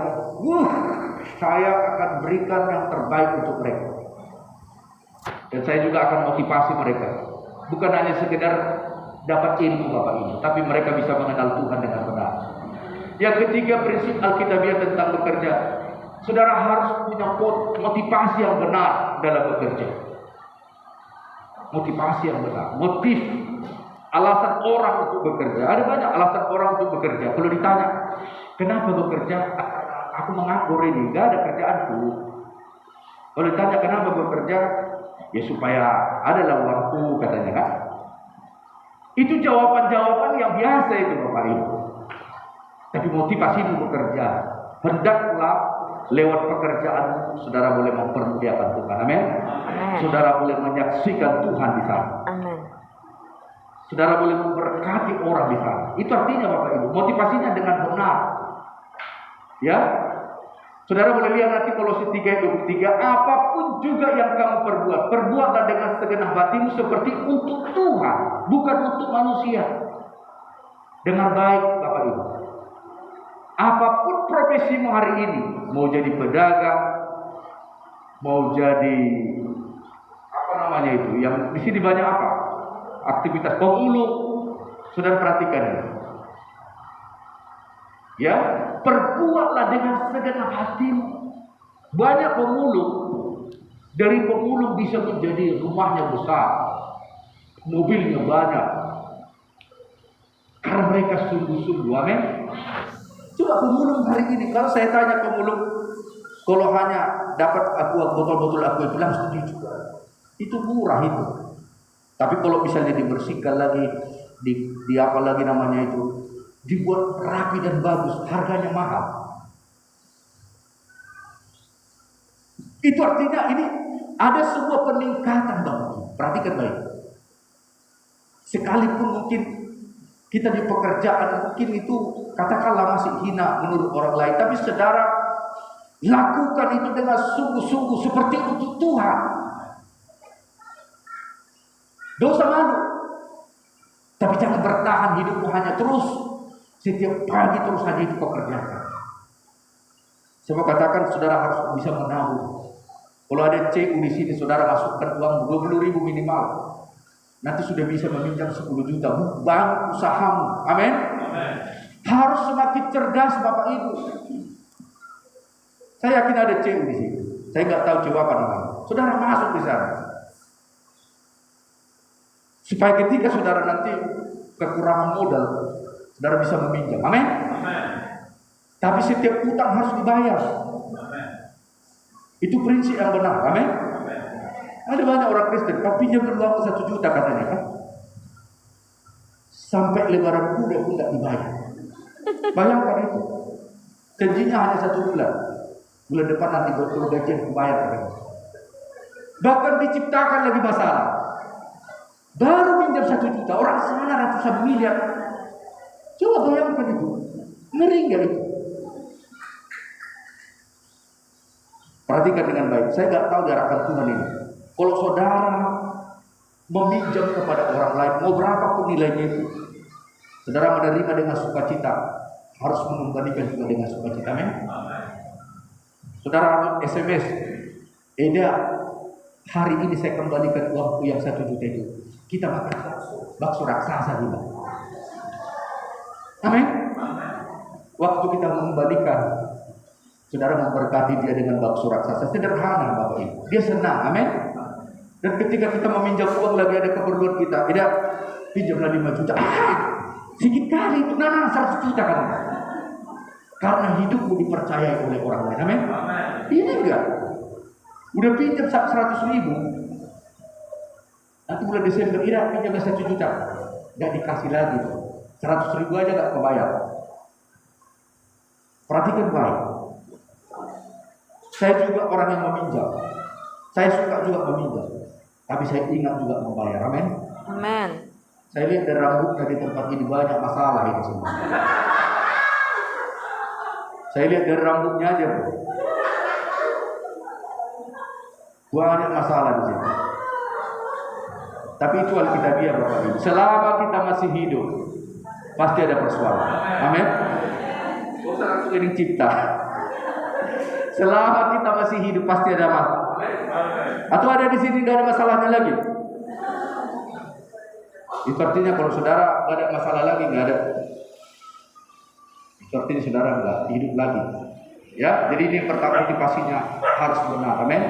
[SPEAKER 1] saya akan berikan yang terbaik untuk mereka. Dan saya juga akan motivasi mereka. Bukan hanya sekedar dapat ilmu Bapak ini, tapi mereka bisa mengenal Tuhan dengan benar. Yang ketiga, prinsip Alkitabiah tentang bekerja. Saudara harus punya motivasi yang benar dalam bekerja. Motivasi yang benar, motif, alasan orang untuk bekerja. Ada banyak alasan orang untuk bekerja. Kalau ditanya, kenapa bekerja? Aku menganggur ini, gak ada kerjaanku. Kalau ditanya kenapa bekerja, ya supaya adalah uangku, katanya kan. Itu jawaban-jawaban yang biasa itu Bapak Ibu. Tapi motivasi itu bekerja. Hendaklah lewat pekerjaan saudara boleh mempermuliakan Tuhan. Amin. Saudara boleh menyaksikan Tuhan di sana.
[SPEAKER 2] Amin.
[SPEAKER 1] Saudara boleh memberkati orang di sana. Itu artinya Bapak Ibu, motivasinya dengan benar. Ya. Saudara boleh lihat nanti Kolose 3:23, apapun juga yang kamu perbuat, perbuatlah dengan segenap hatimu seperti untuk Tuhan, bukan untuk manusia. Dengar baik Bapak Ibu. Apapun profesimu hari ini, mau jadi pedagang, mau jadi apa namanya itu, yang di sini banyak apa? Aktivitas pemulung. Saudara perhatikan ini. Ya, perbuatlah dengan segenap hatimu. Banyak pemulung, dari pemulung bisa menjadi rumahnya besar, mobilnya banyak, karena mereka sungguh-sungguh. Amin. Coba pemulung hari ini, kalau saya tanya pemulung, kalau hanya dapat botol-botol aqua itu langsung dijual, itu murah itu. Tapi kalau misalnya dibersihkan lagi, di apa lagi namanya itu, dibuat rapi dan bagus, harganya mahal. Itu artinya ini ada sebuah peningkatan Bapak. Perhatikan baik. Sekalipun mungkin kita di pekerjaan mungkin itu katakanlah masih hina menurut orang lain, tapi saudara lakukan itu dengan sungguh-sungguh seperti untuk Tuhan. Dosa malu. Tapi jangan bertahan hidupmu hanya terus setiap pagi terus saja itu pekerjaan. Sebab katakan saudara harus bisa menabung. Kalau ada CU di sini, saudara masukkan uang 20.000 minimal. Nanti sudah bisa meminjam 10 juta. Bangun usahamu. Amin. Harus semakin cerdas Bapak Ibu. Saya yakin ada CU di sini. Saya nggak tahu CU apa namanya. Saudara masuk di sana. Supaya ketika saudara nanti kekurangan modal, saudara bisa meminjam. Amin. Tapi setiap utang harus dibayar. Itu prinsip yang benar. Amin. Ada banyak orang Kristen, kau pinjam uang 1 juta katanya kan. Sampai lebaran kuda pun tidak dibayar. Bayangkan itu. Janjinya hanya 1 bulan. Bulan depan nanti betul gajian bayar katanya. Bahkan diciptakan lagi masalah. Baru pinjam 1 juta, orang sana ratusan miliar. Coba bayangkan itu. Ngeri nggak itu? Perhatikan dengan baik. Saya nggak tahu gerakan Tuhan ini. Kalau saudara meminjam kepada orang lain, mau berapapun nilainya itu, saudara menerima dengan sukacita, harus mengembalikan juga dengan sukacita. Amin. Saudara harus SMS, Eda, hari ini saya kembalikan uangku yang 1 juta itu. Kita makan bakso raksasa juga. Amin. Waktu kita mengembalikan, saudara memberkati dia dengan bakso raksasa. Sederhana Bapak Ibu. Dia senang. Amin. Dan ketika kita meminjam uang lagi ada keperluan kita, tidak pinjamlah 5 juta. Sedikit kali itu, 100 juta kan. Karena hidupmu dipercayai oleh orang lain. Amin. Ini enggak. Udah pinjam 100 ribu. Nanti bulan Desember tidak pinjam 1 juta. Enggak dikasih lagi. 100 ribu aja enggak kebayar. Perhatikan baik. Saya juga orang yang meminjam. Saya suka juga meminjam. Tapi saya ingat juga membayar. Amin.
[SPEAKER 2] Amin.
[SPEAKER 1] Saya lihat dari rambutnya di tempat ini banyak masalah ini semua. Saya lihat dari rambutnya aja, bro. Banyak masalah di sini. Tapi itu Alkitabiah Bapak Ibu. Selama kita masih hidup, pasti ada persoalan. Amin. Usah langsung ini cipta. Selama kita masih hidup pasti ada masalah. Atau ada di sini nggak ada masalahnya lagi? Itu artinya kalau saudara nggak ada masalah lagi, nggak ada. Itu artinya saudara nggak hidup lagi. Ya, jadi ini pertama motivasinya harus benar. Amin.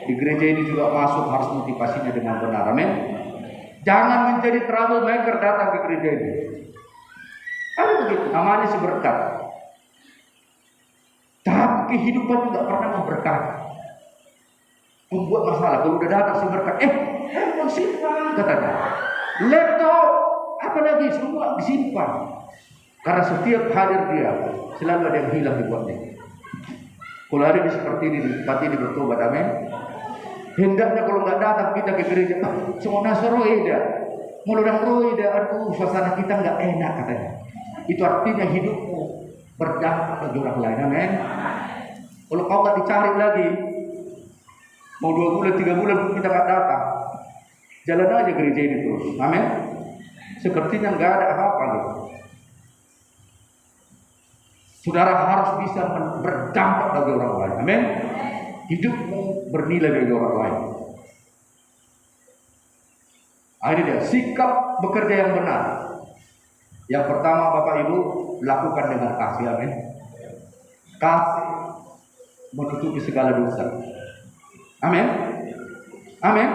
[SPEAKER 1] Di gereja ini juga masuk harus motivasinya dengan benar. Amin. Jangan menjadi troublemaker datang ke gereja ini. Ada begitu, namanya si berkat. Tapi kehidupan juga pernah memberkati. Membuat masalah. Kalau udah datang si berkat, handphone simpan katanya. Laptop, apa lagi semua disimpan. Karena setiap hadir dia selalu ada yang hilang dibuatnya. Kalau hari ini seperti ini, tempat ini bertobat, amin. Hendaknya kalau nggak datang kita ke gereja, semua nasroida, muludang roida, aduh suasana kita nggak enak katanya. Itu artinya hidupmu berdampak bagi orang lain, amin. Kalau kau nggak dicari lagi, mau 2 bulan, 3 bulan kita nggak datang, jalan aja gereja ini terus, amin. Sepertinya nggak ada apa-apa gitu. Saudara harus bisa berdampak bagi orang lain, amin. Hidupmu bernilai bagi orang lain. Ini dia sikap bekerja yang benar. Yang pertama Bapak Ibu, lakukan dengan kasih, amin. Kasih menutupi segala dosa, amin. Amin.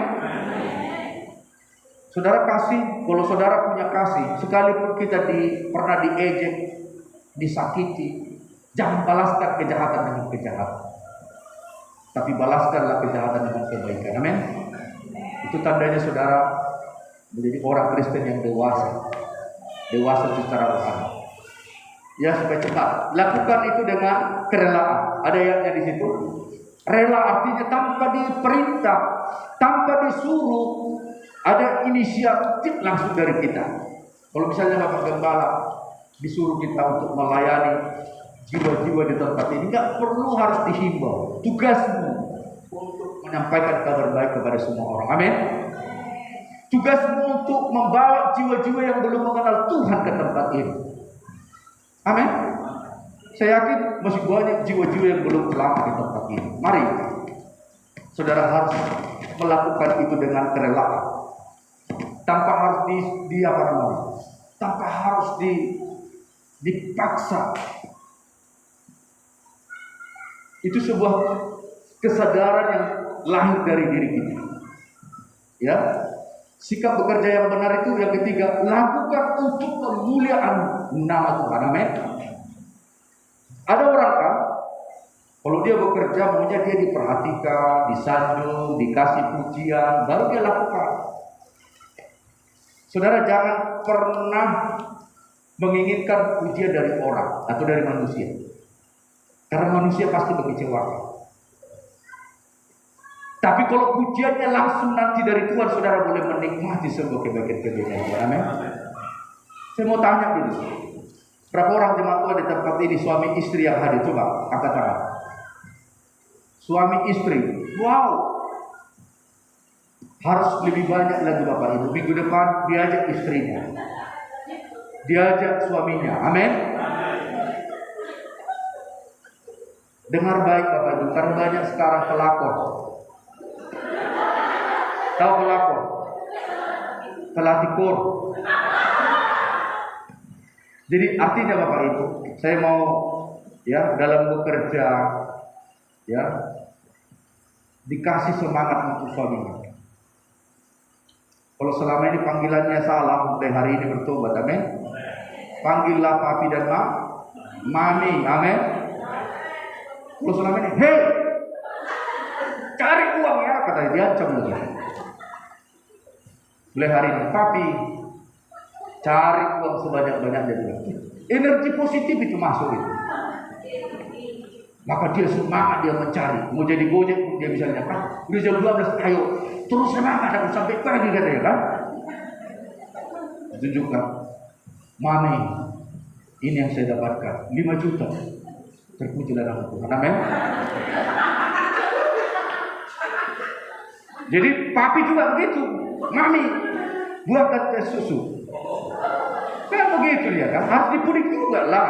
[SPEAKER 1] Saudara kasih, kalau saudara punya kasih, sekalipun kita pernah diejek, disakiti, jangan balaskan kejahatan dengan kejahatan, tapi balaskanlah kejahatan dengan kebaikan, amin. Itu tandanya saudara menjadi orang Kristen yang dewasa secara rohani. Ya, supaya cepat lakukan itu dengan kerelaan. Ada ayatnya di situ. Rela artinya tanpa diperintah, tanpa disuruh, ada inisiatif langsung dari kita. Kalau misalnya Bapak Gembala disuruh kita untuk melayani jiwa-jiwa di tempat ini, nggak perlu harus dihimbau. Tugasmu untuk menyampaikan kabar baik kepada semua orang, amin. Tugasmu untuk membawa jiwa-jiwa yang belum mengenal Tuhan ke tempat ini, amin. Saya yakin masih banyak jiwa-jiwa yang belum selamat di tempat ini. Mari saudara harus melakukan itu dengan kerelaan, tanpa harus tanpa harus dipaksa. Itu sebuah kesadaran yang lahir dari diri kita. Ya, sikap bekerja yang benar itu yang ketiga, lakukan untuk kemuliaan nama Tuhan, amin. Ada orang kan, kalau dia bekerja maunya dia diperhatikan, disanjung, dikasih pujian, baru dia lakukan. Saudara jangan pernah menginginkan pujian dari orang atau dari manusia. Karena manusia pasti mengecewakan. Tapi kalau pujiannya langsung nanti dari Tuhan, saudara boleh menikmati sebuah kebaikan-kebaikan Tuhan. Amin. Saya mau tanya dulu, berapa orang jemaat Tuhan di tempat ini suami istri yang hadir? Coba angkat tangan. Suami istri, wow, harus lebih banyak lagi Bapak Ibu. Minggu depan diajak istrinya, diajak suaminya. Amin. Dengar baik Bapak Ibu, karena banyak sekarang pelakor. Tahu pelakor? Pelatih. Jadi artinya Bapak Ibu, saya mau ya dalam bekerja ya dikasih semangat untuk suaminya. Kalau selama ini panggilannya salah, mulai hari ini bertobat. Amin. Panggillah papi dan mami. Amin. Kalau selama ini, hei, cari uang ya, katanya diancam lagi. Mulai hari ini, papi, cari uang sebanyak-banyaknya juga. Energi positif itu masuk itu. Maka dia semangat, dia mencari. Mau jadi gojek pun dia bisa nyapak. Udah jam 12, ayo terus semangat aku sampai pagi katanya kan. Tunjukkan, mami, ini yang saya dapatkan 5 juta. Terpujilah nama Tuhan. Amin. Jadi papi juga begitu. Mami, buatkan teh susu. Kan begitu ya kan? Harus dipuding juga lah.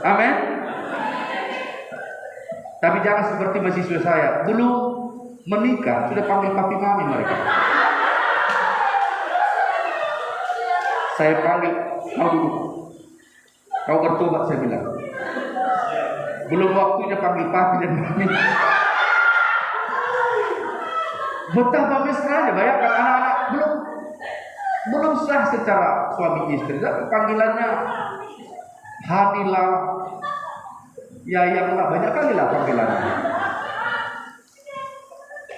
[SPEAKER 1] Amin. Tapi jangan seperti mahasiswa saya, belum menikah sudah panggil papi mami mereka. Saya panggil, kau duduk, kau bertobat, saya bilang. Belum waktunya panggil papi dan mami. Betapa mesranya, bayangkan anak-anak belum sah secara suami istri. Panggilannya Hanilah, Yayanglah, banyak kali lah panggilannya.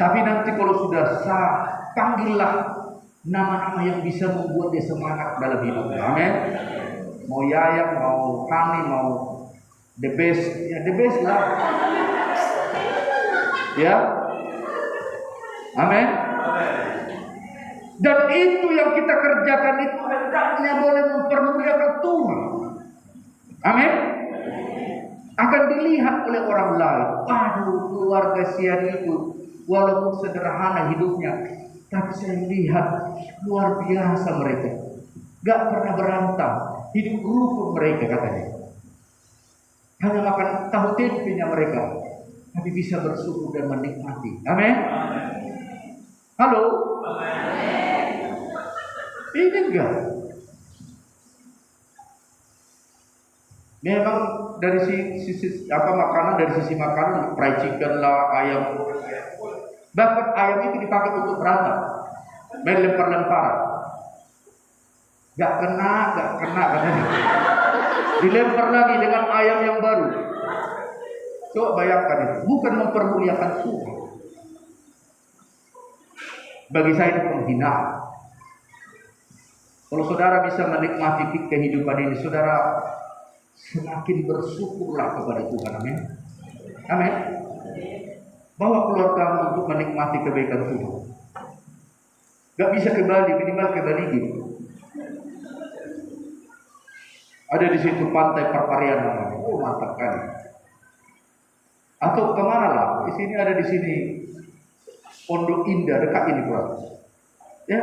[SPEAKER 1] Tapi nanti kalau sudah sah, panggillah nama-nama yang bisa membuat dia semangat dalam hidupnya. Amin. Mau Yayang, mau Hani, mau the best, ya the best lah. Ya. Amin. Dan itu yang kita kerjakan itu hendaknya boleh mempermuliakan Tuhan. Amin. Akan dilihat oleh orang lain. Aduh, keluarga Sian itu walaupun sederhana hidupnya, tapi saya lihat luar biasa mereka. Gak pernah berantem, hidup rukun mereka katanya. Hanya makan tahu tempenya mereka, tapi bisa bersyukur dan menikmati. Amin. Halo. Ini enggak. Memang dari sisi makanan, dari sisi makanan, fried chicken lah, ayam. Bahkan ayam itu dipakai untuk berantem, main lempar-lemparan. Gak kena katanya. Dilempar lagi dengan ayam yang baru. Coba bayangkan itu, bukan mempermuliakan Tuhan. Bagi saya itu penghinaan. Kalau saudara bisa menikmati kehidupan ini, saudara semakin bersyukurlah kepada Tuhan. Amin. Amin. Bawa keluarga untuk menikmati kebaikan Tuhan. Gak bisa ke Bali, minimal ke Bali gitu. Ada di situ pantai Parparian namanya. Oh, mantap kali. Atau kemana lah? Di sini ada di sini Pondok Indah dekat ini kurang. Ya.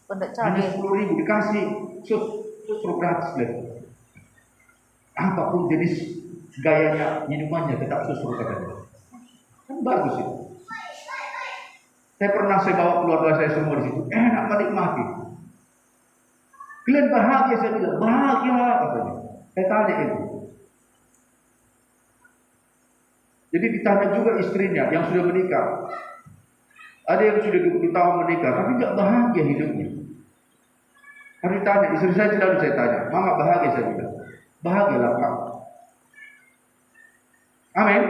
[SPEAKER 1] Hanya 10.000 dikasih susu gratis deh. Apapun jenis gayanya minumannya tetap susu katanya. Kan bagus itu. Saya bawa keluarga saya semua di situ. Enak menikmati. Kalian bahagia, saya bilang bahagia katanya. Saya tanya itu. Jadi ditanya juga istrinya yang sudah menikah. Ada yang sudah 20 tahun menikah tapi tidak bahagia hidupnya. Harus ditanya, istri saya selalu saya tanya, mama bahagia? Saya bilang, bahagialah Pak. Amin.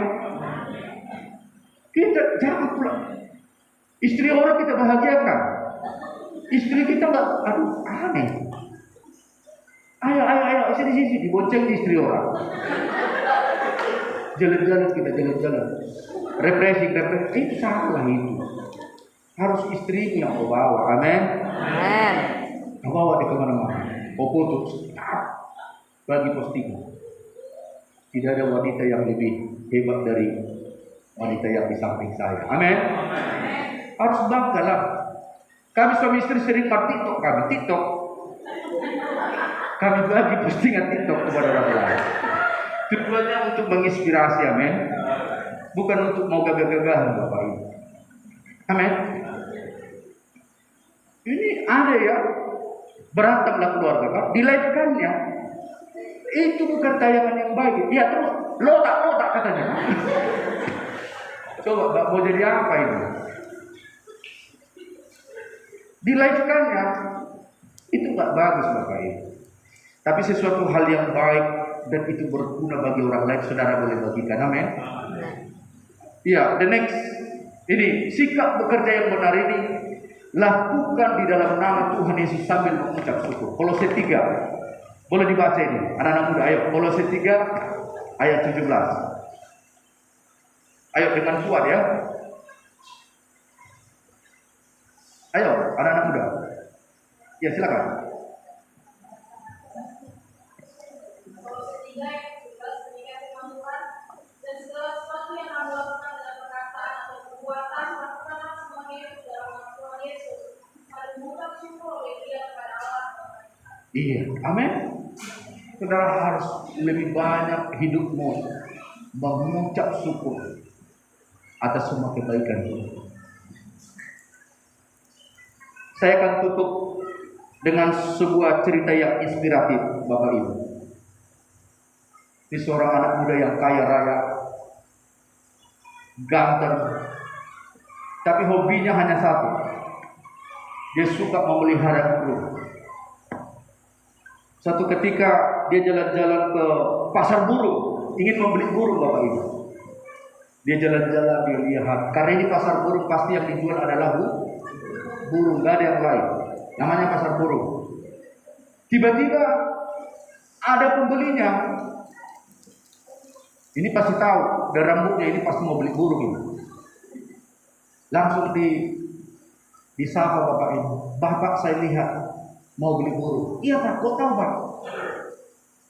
[SPEAKER 1] Kita jangan pula istri orang kita bahagiakan, istri kita nggak, aduh aneh. Ayo, sini, dibonceng di istri orang. Jalan-jalan kita, jalan-jalan. Refreshing. Itu salah itu. Harus istrimu yang kau bawa, amin.
[SPEAKER 2] Amen.
[SPEAKER 1] Kau bawa dia kemana-mana. Kau foto, bagi posting. Tidak ada wanita yang lebih hebat dari wanita yang di samping saya, amin. Harus bangga lah. Kami suami istri sering TikTok kami bagi postingan TikTok kepada orang lain. Tujuannya untuk menginspirasi, amin. Bukan untuk mau gagah-gagahan Bapak Ibu. Amin. Ini ada ya, berantemlah keluarga, Pak. Di-live-kannya. Itu bukan tayangan yang baik. Ya terus, lotak katanya. Coba Mbak, mau jadi apa ini? Di-live-kannya. Itu nggak bagus Bapak Ibu. Tapi sesuatu hal yang baik dan itu berguna bagi orang lain, saudara boleh bagikan, amin. Ya, the next ini sikap bekerja yang benar ini lakukan di dalam nama Tuhan Yesus sambil mengucap syukur. Kolose 3 boleh dibaca ini, anak-anak muda, ayo. Kolose 3 ayat 17. Ayo dengan kuat ya. Ayo, anak-anak muda. Ya silakan. Iya, amin. Saudara harus lebih banyak hidupmu mengucap syukur atas semua kebaikan Tuhan. Saya akan tutup dengan sebuah cerita yang inspiratif, Bapak Ibu. Ini seorang anak muda yang kaya raya, ganteng, tapi hobinya hanya satu. Dia suka memelihara burung. Satu ketika dia jalan-jalan ke pasar burung, ingin membeli burung Bapak Ibu. Dia jalan-jalan, dia lihat, karena ini pasar burung pasti yang dijual adalah burung, gak ada yang lain. Namanya pasar burung. Tiba-tiba ada pembelinya. Ini pasti tahu, dan rambutnya ini pasti mau beli burung ini. Langsung disapa Bapak Ibu. Bapak, saya lihat mau beli burung. Iya Pak, kok tahu Pak?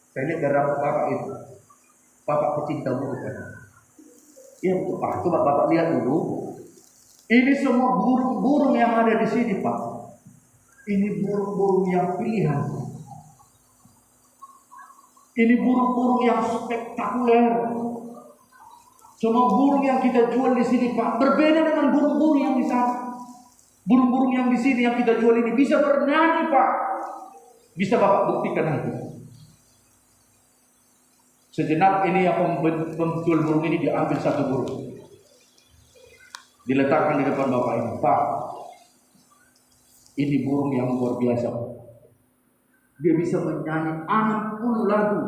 [SPEAKER 1] Saya lihat dari rambut Bapak itu. Bapak pecinta burung kan? Iya betul Pak. Coba Bapak lihat dulu. Ini semua burung-burung yang ada di sini Pak. Ini burung-burung yang pilihan. Ini burung-burung yang spektakuler. Semua burung yang kita jual di sini Pak berbeda dengan burung-burung yang di sana. Burung-burung yang di sini yang kita jual ini bisa bernyanyi Pak. Bisa Bapak buktikan nanti. Sejenak ini yang penjual burung ini diambil satu burung, diletakkan di depan Bapak ini. Pak, ini burung yang luar biasa. Dia bisa menyanyi 60 lagu.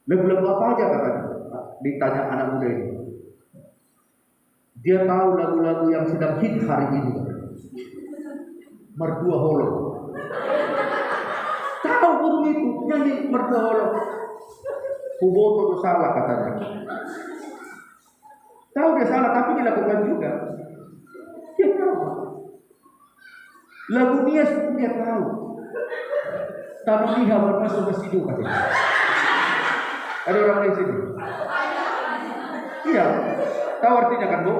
[SPEAKER 1] Lagu-lagu apa aja katanya? Ditanya anak muda ini. Dia tahu lagu-lagu yang sedang hit hari ini. Mertua Holo. Tahu burung itu nyanyi Mertua Holo. Kuboto itu salah katanya. Tahu dia salah tapi dilakukan juga. Dia tahu. Lagu Nias dia tahu. Tahu liha bermasuk masjid katanya. Ada orang di sini. Iya. Tahu artinya kan Bu?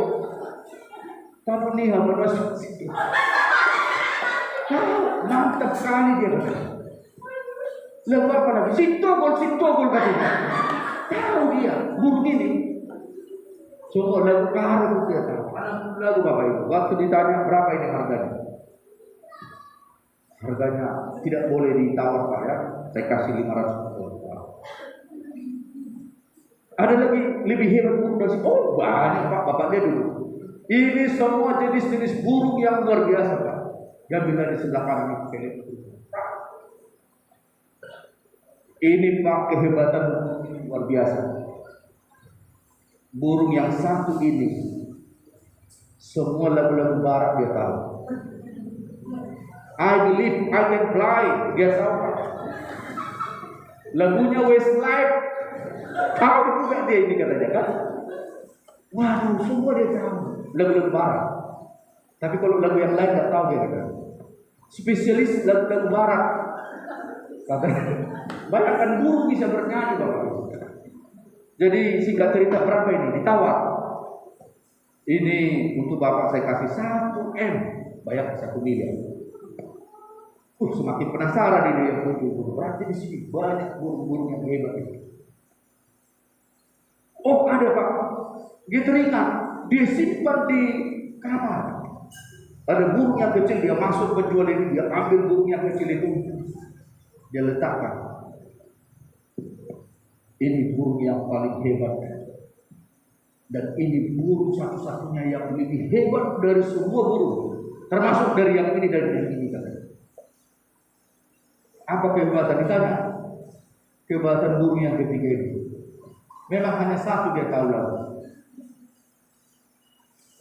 [SPEAKER 1] Tahu liha bermasuk masjid. Mantap sekali dia. Lagu apa lagi? Sintogol katanya. Tahu dia, burung ini. Coba lagu kahar itu dia tahu. Lagu Bapak Ibu. Waktu ditanya berapa ini harganya? Harganya tidak boleh ditawar Pak ya. Saya kasih 500 dolar. Ada lagi lebih hebat burung dari sini. Oh banyak Pak, Bapak lihat dulu. Ini semua jenis-jenis burung yang luar biasa Pak. Yang bila di sebelah kanan itu. Ini Pak kehebatan burung luar biasa. Burung yang satu ini semua lagu-lagu barat dia tahu. I believe I can fly. Dia tahu. Lagunya Westlife, tahu juga dia ini katanya kan? Waduh, semua dia tahu. Lagu-lagu barat. Tapi kalau lagu yang lain nggak tahu dia kata. Spesialis lagu-lagu barat. Katanya, bayangkan burung bisa bernyanyi Bapak. Jadi singkat cerita berapa ini? Ditawar. Ini untuk Bapak saya kasih 1 M, bayar 1 miliar. Semakin penasaran ini yang muncul. Berarti di sini banyak burung-burung yang hebat ini. Oh ada Pak, dia teringat, dia simpan di kamar. Ada burung yang kecil, dia masuk penjual ini, dia ambil burung yang kecil itu, dia letakkan. Ini burung yang paling hebat. Dan ini burung satu-satunya yang lebih hebat dari semua burung, termasuk dari yang ini dan yang ini katanya. Apa kehebatan ditanya? Kehebatan burung yang ketiga ini. Memang hanya satu dia tahu lagu.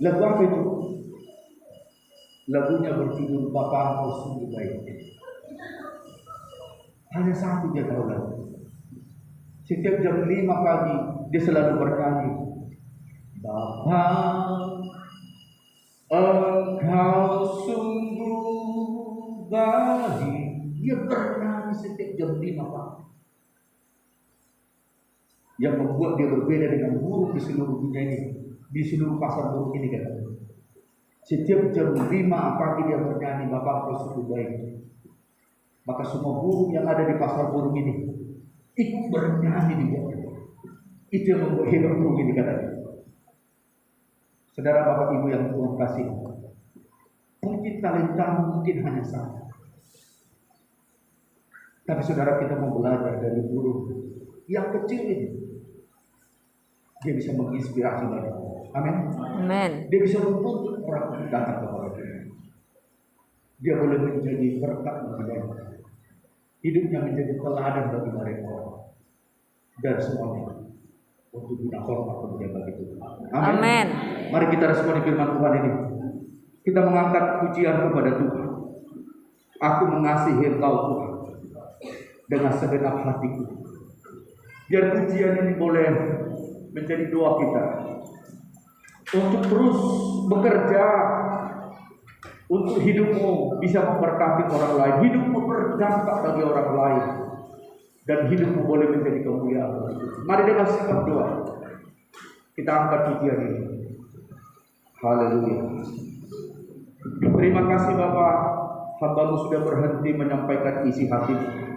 [SPEAKER 1] Lagu apa itu? Lagunya berjudul Bapa Engkau Sungguh Baik. Hanya satu dia tahu lagu. Setiap jam 5 pagi dia selalu bernyanyi. Bapa Engkau sungguh baik. Dia bernyanyi setiap jam 5 pagi. Yang membuat dia berbeda dengan burung di seluruh dunia ini, di seluruh pasar burung ini kan. Setiap jam 5 pagi dia bernyanyi Bapa Engkau sungguh baik. Maka semua burung yang ada di pasar burung ini ikut bernyanyi di bawah. Itu yang membuat hebat burung ini katanya. Saudara Bapak Ibu yang Tuhan kasih, mungkin talenta mungkin hanya satu. Tapi saudara kita mau belajar dari burung yang kecil ini. Dia bisa menginspirasi banyak orang. Amin.
[SPEAKER 3] Amin.
[SPEAKER 1] Dia bisa menuntut orang untuk datang kepada dia. Dia boleh menjadi berkat bagi mereka. Hidupnya menjadi teladan bagi mereka. Dan semuanya untuk guna hormat kemudian bagi Tuhan. Amin.
[SPEAKER 3] Amin.
[SPEAKER 1] Mari kita responi firman Tuhan ini. Kita mengangkat pujian kepada Tuhan. Aku mengasihi Engkau Tuhan dengan segenap hatiku. Biar pujian ini boleh menjadi doa kita untuk terus bekerja untuk hidupmu bisa memberkati orang lain, hidupmu berdampak bagi orang lain, dan hidupmu boleh menjadi kemuliaan. Mari dengan sikap doa kita angkat pujian ini. Haleluya. Terima kasih Bapak, hamba-Mu sudah berhenti menyampaikan isi hatimu.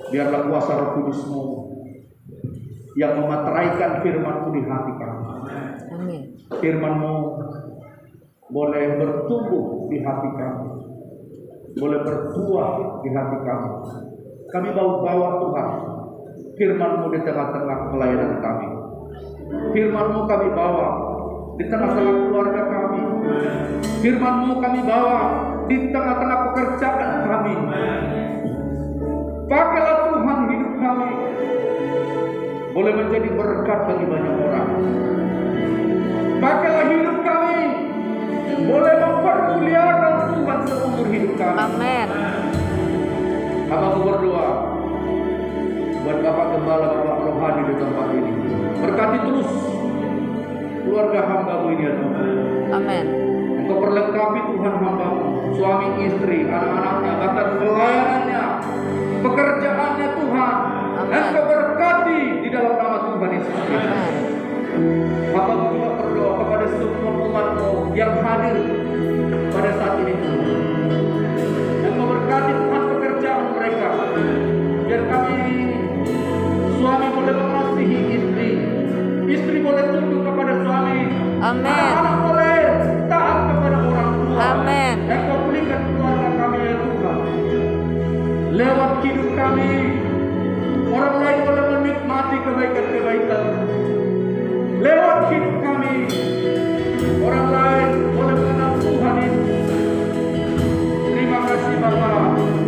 [SPEAKER 1] Biarlah kuasa Roh Kudus-Mu yang memeteraikan firman-Mu di hati kami.
[SPEAKER 3] Amin.
[SPEAKER 1] Firman-Mu boleh bertumbuh di hati kami, boleh berbuah di hati kami. Kami bawa Tuhan firman-Mu di tengah-tengah pelayanan kami. Firman-Mu kami bawa di tengah-tengah keluarga kami. Firman-Mu kami bawa di tengah-tengah pekerjaan kami. Pakailah Tuhan hidup kami boleh menjadi berkat bagi banyak orang. Pakailah hidup kami boleh mempermuliakan Tuhan seumur hidup kami.
[SPEAKER 3] Amin.
[SPEAKER 1] Hamba berdoa buat Bapak Gembala, Bapak Rohani di tempat ini. Berkati terus keluarga hamba-Mu ini ya Tuhan.
[SPEAKER 3] Amin.
[SPEAKER 1] Engkau perlengkapi Tuhan hamba-Mu, suami istri, anak-anaknya, bahkan pelayanannya, pekerjaannya Tuhan. Engkau berkati di dalam nama Tuhan Yesus Kristus. Hamba-Mu juga berdoa kepada semua umat-Mu yang hadir pada saat ini. Engkau berkati Tuhan pekerjaan mereka. Biar kami suami boleh mengasihi istri, istri boleh tunduk kepada suami,
[SPEAKER 3] Amin.
[SPEAKER 1] anak-anak boleh taat kepada orang tua.
[SPEAKER 3] Amin.
[SPEAKER 1] Engkau pulihkan keluarga kami ya Tuhan. Lewat hidup kami, orang lain boleh menikmati kebaikan-kebaikan. Lewat hidup kami, orang lain boleh mengenal Tuhan Yesus. Terima kasih Bapak.